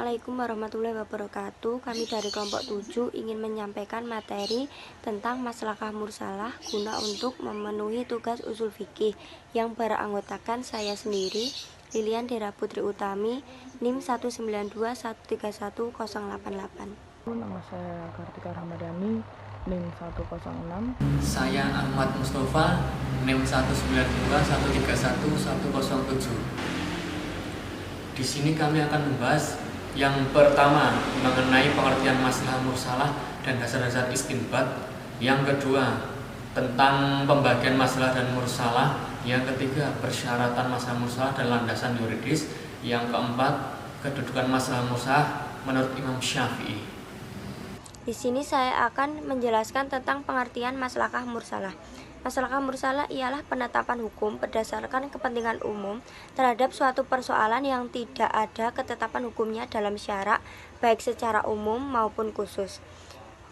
Assalamualaikum warahmatullahi wabarakatuh. Kami dari kelompok 7 ingin menyampaikan materi tentang maslahah mursalah guna untuk memenuhi tugas usul fikih yang beranggotakan saya sendiri, Lilian Dera Putri Utami, NIM 192131088. Nama saya Kartika Ramadhani, NIM 106. Saya Ahmad Mustafa, NIM 192131107. Di sini kami akan membahas yang pertama mengenai pengertian maslahah mursalah dan dasar-dasar istinbat. Yang kedua tentang pembagian maslalah dan mursalah. Yang ketiga persyaratan maslahah mursalah dan landasan yuridis. Yang keempat kedudukan maslahah mursalah menurut Imam Syafi'i. Di sini saya akan menjelaskan tentang pengertian maslahah mursalah. Maslahah mursalah ialah penetapan hukum berdasarkan kepentingan umum terhadap suatu persoalan yang tidak ada ketetapan hukumnya dalam syara, baik secara umum maupun khusus.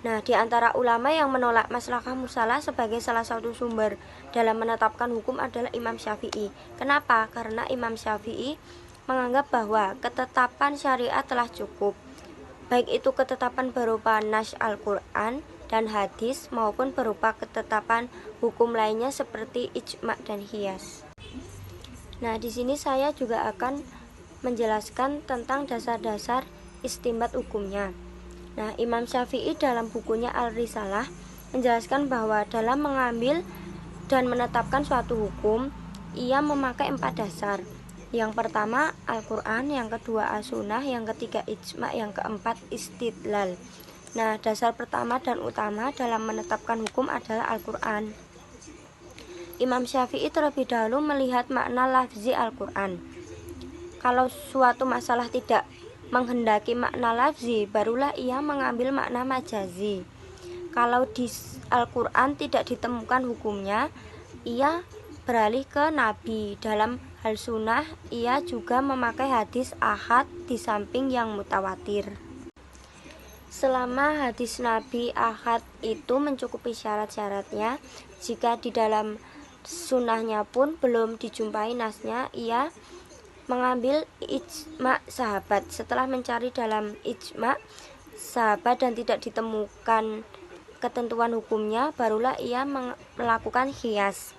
Nah, di antara ulama yang menolak maslahah mursalah sebagai salah satu sumber dalam menetapkan hukum adalah Imam Syafi'i. Kenapa? Karena Imam Syafi'i menganggap bahwa ketetapan syariat telah cukup, baik itu ketetapan berupa nas Al-Quran dan hadis maupun berupa ketetapan hukum lainnya seperti ijma dan qiyas. Nah, di sini saya juga akan menjelaskan tentang dasar-dasar istinbat hukumnya. Nah, Imam Syafi'i dalam bukunya Al-Risalah menjelaskan bahwa dalam mengambil dan menetapkan suatu hukum, ia memakai 4 dasar. Yang pertama Al-Quran, yang kedua As-Sunnah, yang ketiga ijma, yang keempat istidlal. Nah, dasar pertama dan utama dalam menetapkan hukum adalah Al-Quran. Imam Syafi'i terlebih dahulu melihat makna lafzi Al-Quran. Kalau suatu masalah tidak menghendaki makna lafzi, barulah ia mengambil makna majazi. Kalau di Al-Quran tidak ditemukan hukumnya, ia beralih ke Nabi. Dalam hal sunnah, ia juga memakai hadis ahad di samping yang mutawatir. Selama hadis Nabi ahad itu mencukupi syarat-syaratnya, jika di dalam sunnahnya pun belum dijumpai nasnya, ia mengambil ijma sahabat. Setelah mencari dalam ijma sahabat dan tidak ditemukan ketentuan hukumnya, barulah ia melakukan qiyas.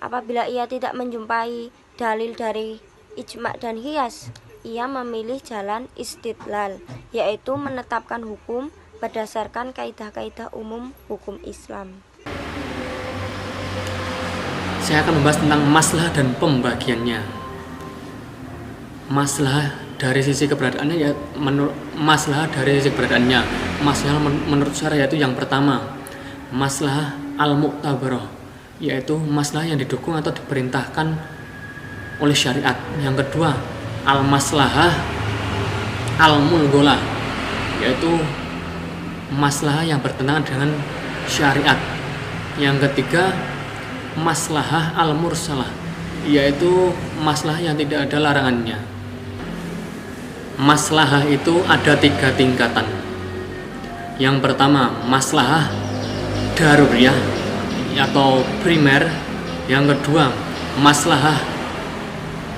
Apabila ia tidak menjumpai dalil dari ijma dan qiyas, ia memilih jalan istidlal, yaitu menetapkan hukum berdasarkan kaidah-kaidah umum hukum Islam. Saya akan membahas tentang maslahah dan pembagiannya. Maslahah dari sisi keberadaannya ya maslahah menurut syara yaitu yang pertama maslahah al-mu'tabarah, yaitu maslahah yang didukung atau diperintahkan oleh syariat. Yang kedua al-maslahah al-mulgholah, yaitu maslahah yang bertentangan dengan syariat. Yang ketiga maslahah al-mursalah, yaitu maslahah yang tidak ada larangannya. Maslahah itu ada 3 tingkatan. Yang pertama maslahah daruriyah atau primer. Yang kedua maslahah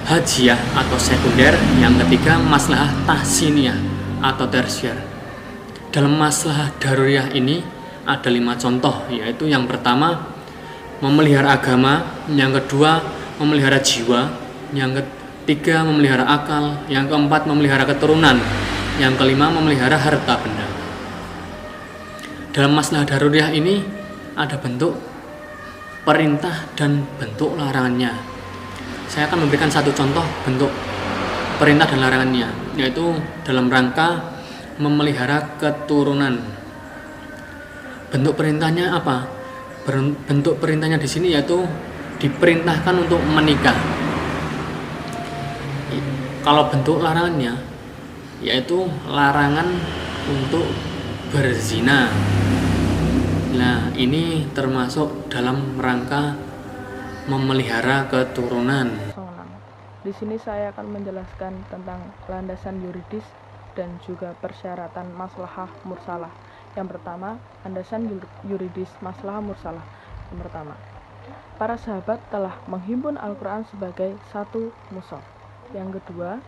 hajiyah atau sekunder. Yang ketiga maslahah tahsiniyah atau tersier. Dalam maslahah daruriyah ini ada 5 contoh, yaitu yang pertama memelihara agama, yang kedua memelihara jiwa, yang ketiga memelihara akal, yang keempat memelihara keturunan, yang kelima memelihara harta benda. Dalam maslahah daruriyah ini ada bentuk perintah dan bentuk larangannya. Saya akan memberikan satu contoh bentuk perintah dan larangannya, yaitu dalam rangka memelihara keturunan. Bentuk perintahnya apa? Bentuk perintahnya di sini yaitu diperintahkan untuk menikah. Kalau bentuk larangannya yaitu larangan untuk berzina. Nah, ini termasuk dalam rangka memelihara keturunan. Di sini saya akan menjelaskan tentang landasan yuridis dan juga persyaratan maslahah mursalah. Yang pertama, landasan yuridis maslahah mursalah. Yang pertama, para sahabat telah menghimpun Al-Quran sebagai satu mushaf. Yang kedua,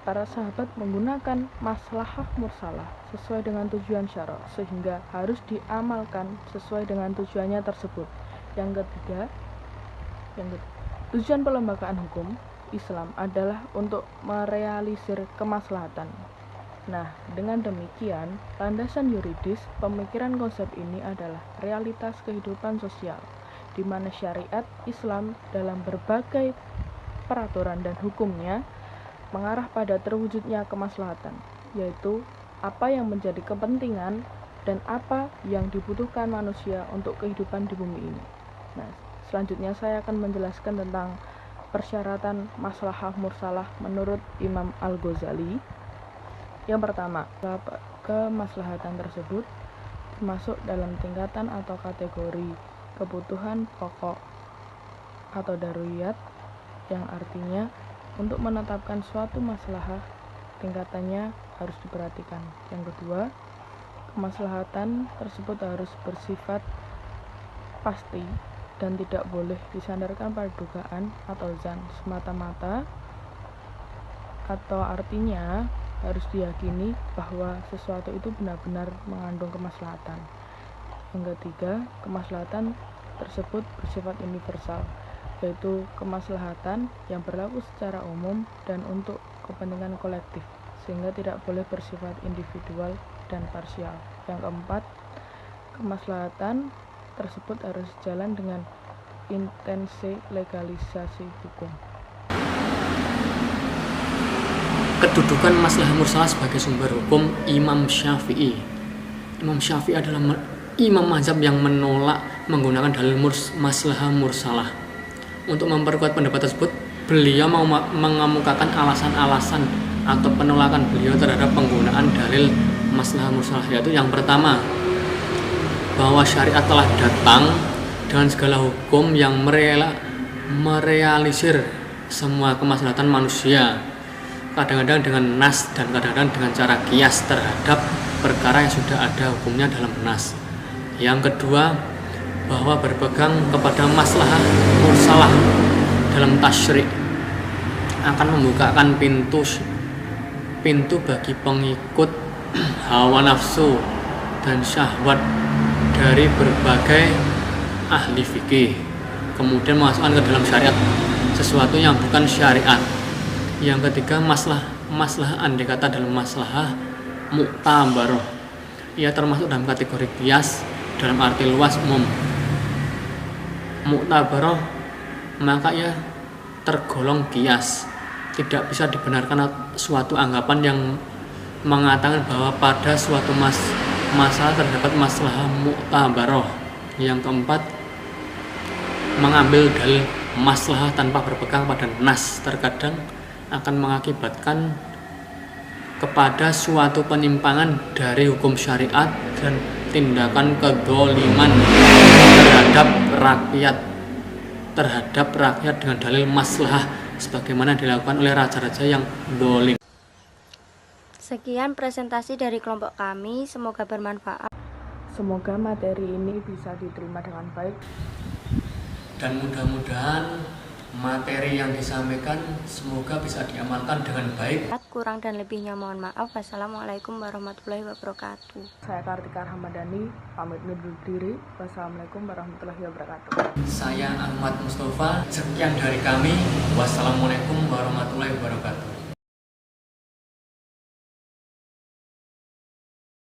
para sahabat menggunakan maslahah mursalah sesuai dengan tujuan syara, sehingga harus diamalkan sesuai dengan tujuannya tersebut. Yang ketiga, tujuan pelembagaan hukum Islam adalah untuk merealisir kemaslahatan. Nah, dengan demikian, landasan yuridis pemikiran konsep ini adalah realitas kehidupan sosial, di mana syariat Islam dalam berbagai peraturan dan hukumnya mengarah pada terwujudnya kemaslahatan, yaitu apa yang menjadi kepentingan dan apa yang dibutuhkan manusia untuk kehidupan di bumi ini. Nah, selanjutnya saya akan menjelaskan tentang persyaratan maslahah mursalah menurut Imam Al-Ghazali. Yang pertama, kemaslahatan tersebut termasuk dalam tingkatan atau kategori kebutuhan pokok atau daruriyat, yang artinya untuk menetapkan suatu maslahah tingkatannya harus diperhatikan. Yang kedua, kemaslahatan tersebut harus bersifat pasti dan tidak boleh disandarkan pada dugaan atau zan semata-mata, atau artinya harus diyakini bahwa sesuatu itu benar-benar mengandung kemaslahatan. Yang ketiga, kemaslahatan tersebut bersifat universal, yaitu kemaslahatan yang berlaku secara umum dan untuk kepentingan kolektif, sehingga tidak boleh bersifat individual dan parsial. Yang keempat, kemaslahatan tersebut harus jalan dengan intensi legalisasi hukum. Kedudukan maslahah mursalah sebagai sumber hukum Imam Syafi'i. Imam Syafi'i adalah imam mazhab yang menolak menggunakan dalil maslahah mursalah. Untuk memperkuat pendapat tersebut, beliau mengemukakan alasan-alasan atau penolakan beliau terhadap penggunaan dalil maslahah mursalah, yaitu yang pertama, bahwa syariat telah datang dengan segala hukum yang merealisir semua kemaslahatan manusia, kadang-kadang dengan nas dan kadang-kadang dengan cara kias terhadap perkara yang sudah ada hukumnya dalam nas. Yang kedua, bahwa berpegang kepada maslahah mursalah dalam tasyri' akan membukakan pintu bagi pengikut hawa nafsu dan syahwat dari berbagai ahli fikih, kemudian memasukkan ke dalam syariat sesuatu yang bukan syariat. Yang ketiga, maslahah andai kata dalam maslahah mu'tabaroh, ia termasuk dalam kategori qiyas dalam arti luas umum. Mu'tabaroh maka ia tergolong qiyas, tidak bisa dibenarkan suatu anggapan yang mengatakan bahwa pada suatu masalah terdapat maslahah mu'tabaroh. Yang keempat, mengambil dalil maslahah tanpa berpegang pada nas terkadang akan mengakibatkan kepada suatu penyimpangan dari hukum syariat dan tindakan kezaliman terhadap rakyat dengan dalil maslahah sebagaimana dilakukan oleh raja-raja yang zalim. Sekian presentasi dari kelompok kami, semoga bermanfaat. Semoga materi ini bisa diterima dengan baik Dan mudah-mudahan materi yang disampaikan semoga bisa diamalkan dengan baik. Kurang dan lebihnya mohon maaf. Wassalamualaikum warahmatullahi wabarakatuh. Saya Kartika Ramadhani, pamit undur diri. Wassalamualaikum warahmatullahi wabarakatuh. Saya Ahmad Mustafa, sekian dari kami. Wassalamualaikum warahmatullahi wabarakatuh.